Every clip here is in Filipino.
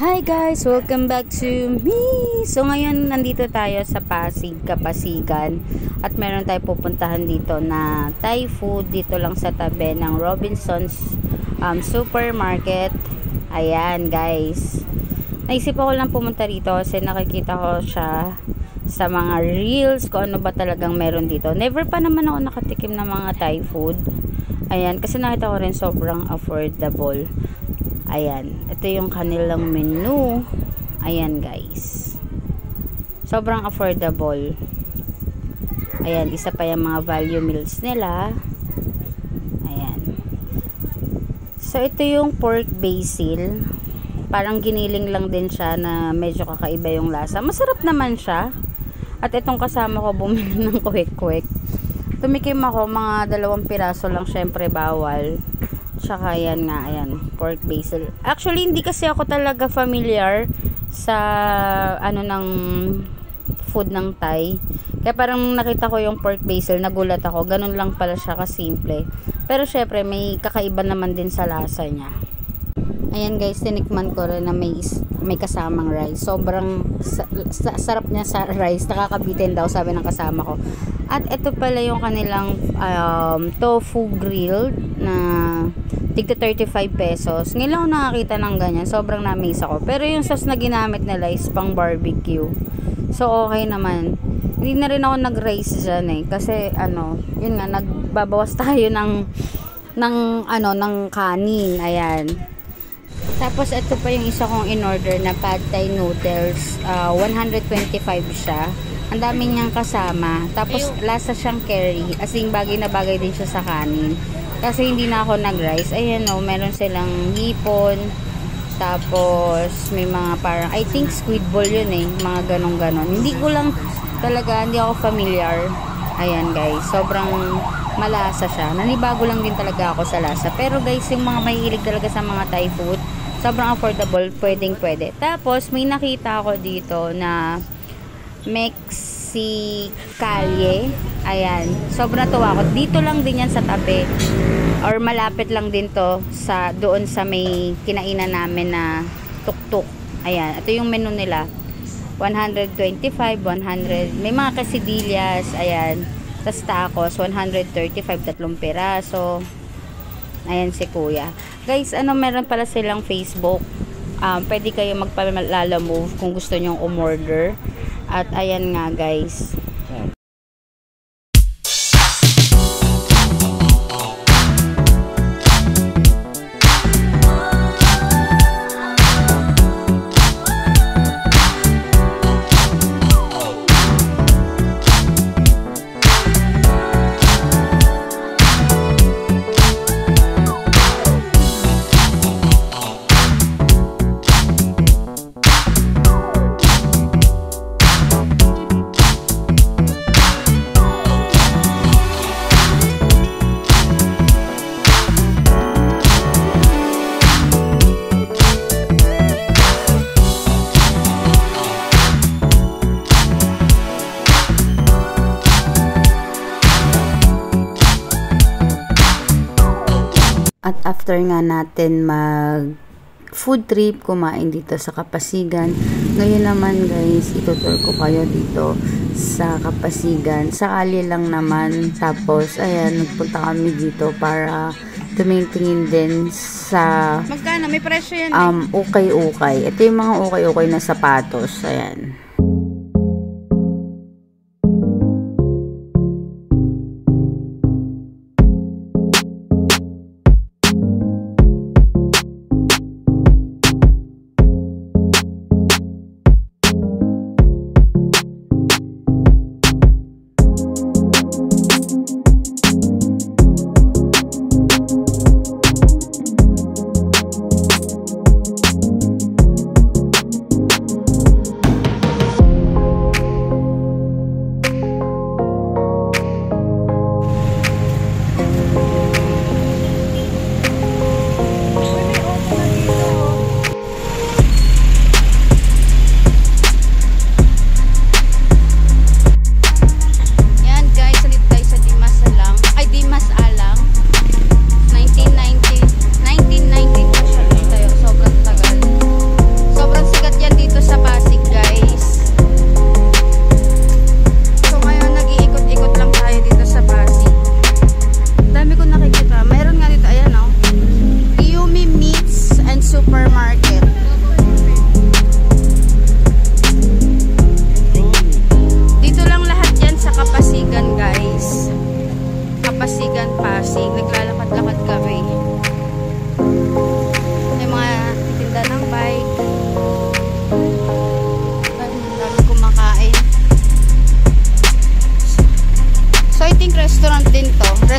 Hi guys! Welcome back to me! So ngayon nandito tayo sa Pasig, Kapasigan at meron tayo pupuntahan dito na Thai food dito lang sa tabi ng Robinsons Supermarket. Ayan guys, naisip ako lang pumunta dito kasi nakikita ko siya sa mga reels kung ano ba talagang meron dito. Never pa naman ako nakatikim ng mga Thai food. Ayan, kasi nakita ko rin sobrang affordable. Ayan, ito yung kanilang menu. Ayan guys, sobrang affordable. Ayan, isa pa yung mga value meals nila. Ayan, so ito yung pork basil. Parang giniling lang din siya na medyo kakaiba yung lasa. Masarap naman siya. At itong kasama ko bumili ng kwek-kwek. Tumikim ako, mga 2 piraso lang, syempre bawal. Tsaka yan nga, ayan, pork basil. Actually, hindi kasi ako talaga familiar sa ano ng food ng Thai. Kaya parang nakita ko yung pork basil, nagulat ako. Ganun lang pala siya kasimple. Pero syempre, may kakaiba naman din sa lasa niya. Ayan guys, tinikman ko rin na may kasamang rice. Sobrang sarap niya sa rice. Nakakabitin daw, sabi ng kasama ko. At ito pala yung kanilang tofu grilled na tigta 35 pesos. Ngayon ako nakakita ng ganyan. Sobrang na-amaze ako. Pero yung sauce na ginamit nila is pang barbecue. So okay naman. Hindi na rin ako nag-rice dyan eh. Kasi yun nga, nagbabawas tayo ng kanin. Ayan. Tapos ito pa yung isa kong in-order na pad thai noodles. 125 siya. Ang dami niyang kasama. Tapos lasa siyang curry. As in bagay na bagay din siya sa kanin. Kasi hindi na ako nag-rice. Ayan o, meron silang hipon. Tapos may mga parang, I think squid ball yun eh. Mga ganon-ganon. Hindi ako familiar. Ayan guys, sobrang malasa siya. Nanibago lang din talaga ako sa lasa. Pero guys, yung mga mahilig talaga sa mga Thai food, sobrang affordable, pwede. Tapos may nakita ako dito na Mexicalie. Ayan, sobrang tuwa ako. Dito lang din yan sa tabi. Or malapit lang din to doon sa may kinainan namin na tuk-tuk. Ayan, ito yung menu nila. 125, 100. May mga quesadillas. Ayan. Tapos tacos, 135, 3 piraso. Ayan si kuya. Guys, meron pala silang Facebook. Pwede kayo magpalala move kung gusto nyong umorder. At ayan nga guys. At after nga natin mag food trip, kumain dito sa Kapasigan. Ngayon naman guys, itutur ko kayo dito sa Kapasigan. Sakali lang naman. Tapos, ayan, nagpunta kami dito para tumingin din sa magkano? May presyo yan ukay-ukay. Ito yung mga ukay-ukay na sapatos. Ayan.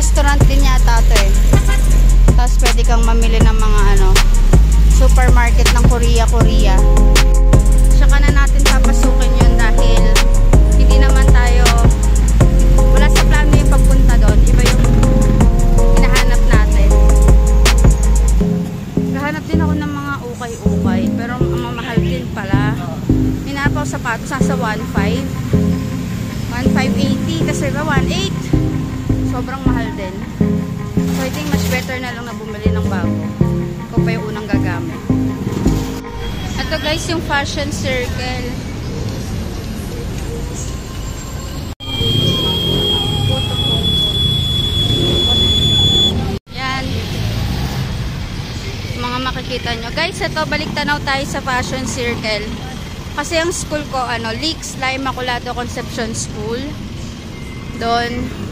Restaurant din yata ito eh. Tapos pwede kang mamili ng mga supermarket ng Korea. Tsaka na natin papasukin yun dahil hindi naman tayo, wala sa plano yung pagpunta doon. Iba yung hinahanap natin. Kahanap din ako ng mga ukay-ukay, pero mamahal din pala. Hinahanap ako sapatos, nasa 1.580, kasi iba 1.8. Sobrang mahal din. So I think much better na lang na bumili ng bago kung pa yung unang gagamit. Ito guys yung fashion circle. Yan. Mga makikita nyo. Guys, ito balik tanaw tayo sa fashion circle. Kasi ang school ko, Leaks La Immaculado Conception School. Doon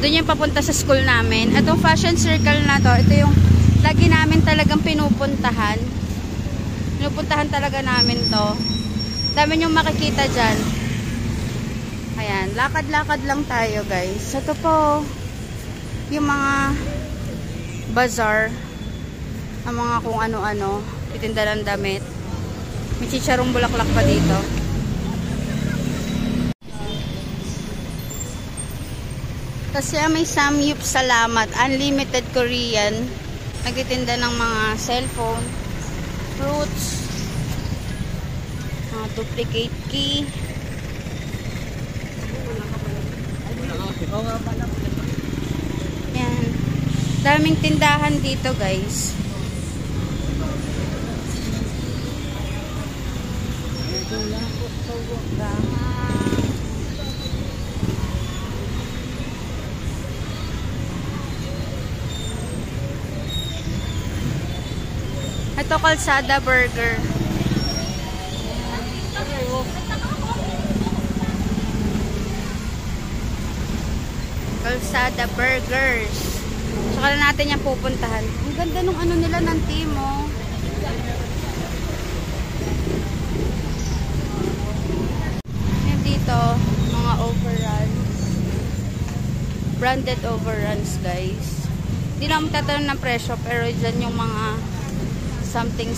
yung papunta sa school namin. Itong fashion circle na to, ito yung lagi namin talagang pinupuntahan. Pinupuntahan talaga namin to. Dami yung makikita dyan. Ayan, lakad-lakad lang tayo guys. Ito po, yung mga bazaar, ang mga kung ano-ano, itinda ng damit. May chicharong bulaklak pa dito. Kasi may Samyup Salamat, Unlimited Korean. Nagtitinda ng mga cellphone, fruits, duplicate key. Yan. Daming tindahan dito guys. Ito Kalsada Burger. Kalsada Burgers. Saka na natin yung pupuntahan. Ang ganda nung nila ng Timo. Yan dito, mga overruns. Branded overruns guys. Hindi na magtatanong ng presyo pero dyan yung mga something.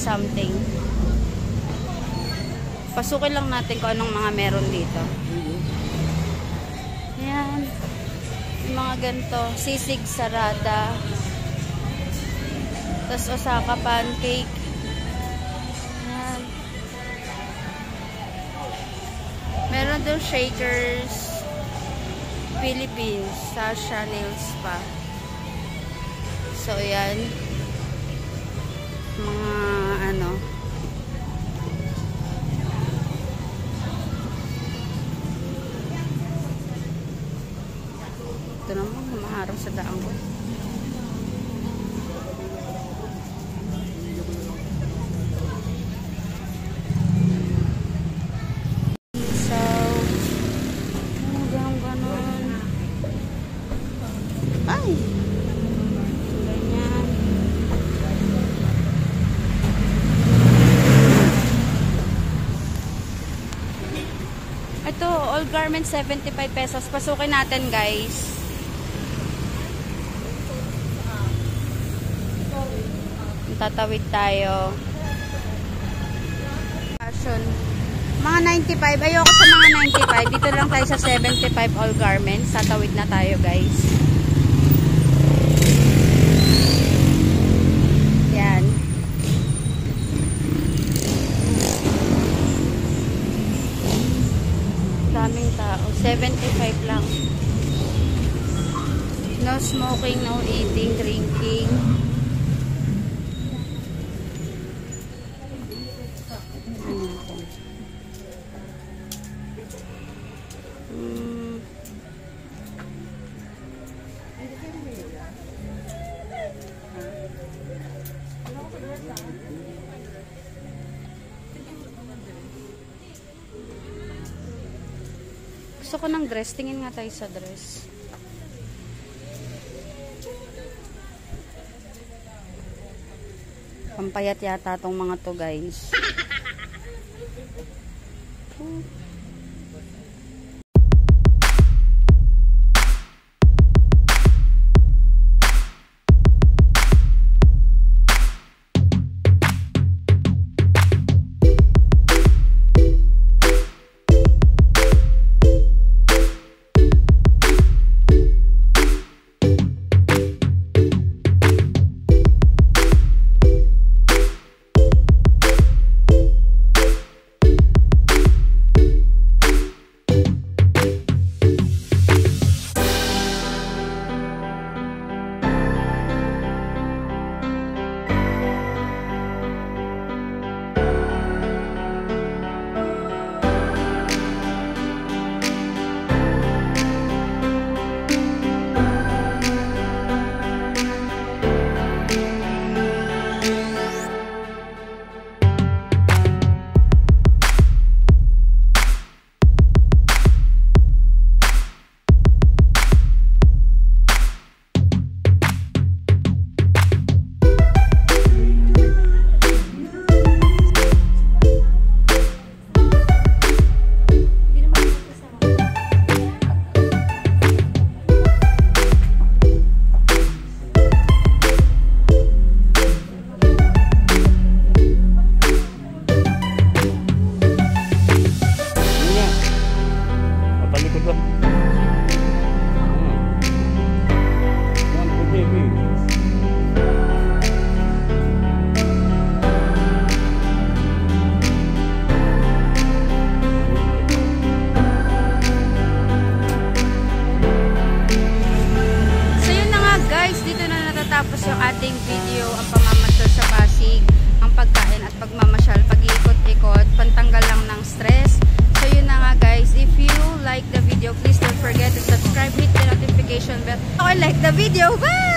Pasukin lang natin kung anong mga meron dito. Ayan. Yung mga ganito. Sisig sarada. Tapos Osaka pancake. Ayan. Meron doon Shakers Philippines. Sasha Nail Spa. So, ayan. Mga ito naman maharap sa daan ko. So ganon. Ay ganyan. Ito, all garments 75 pesos. Pasukin natin guys. Tatawid tayo. Fashion. Mga 95. Ayoko sa mga 95. Dito lang tayo sa 75 all garments. Tatawid na tayo guys. Yan. Daming tao. 75 lang. No smoking, no eating, drinking. Gusto ko ng dress. Tingin nga tayo sa dress. Pampayat yata tong mga to guys. video. Bye!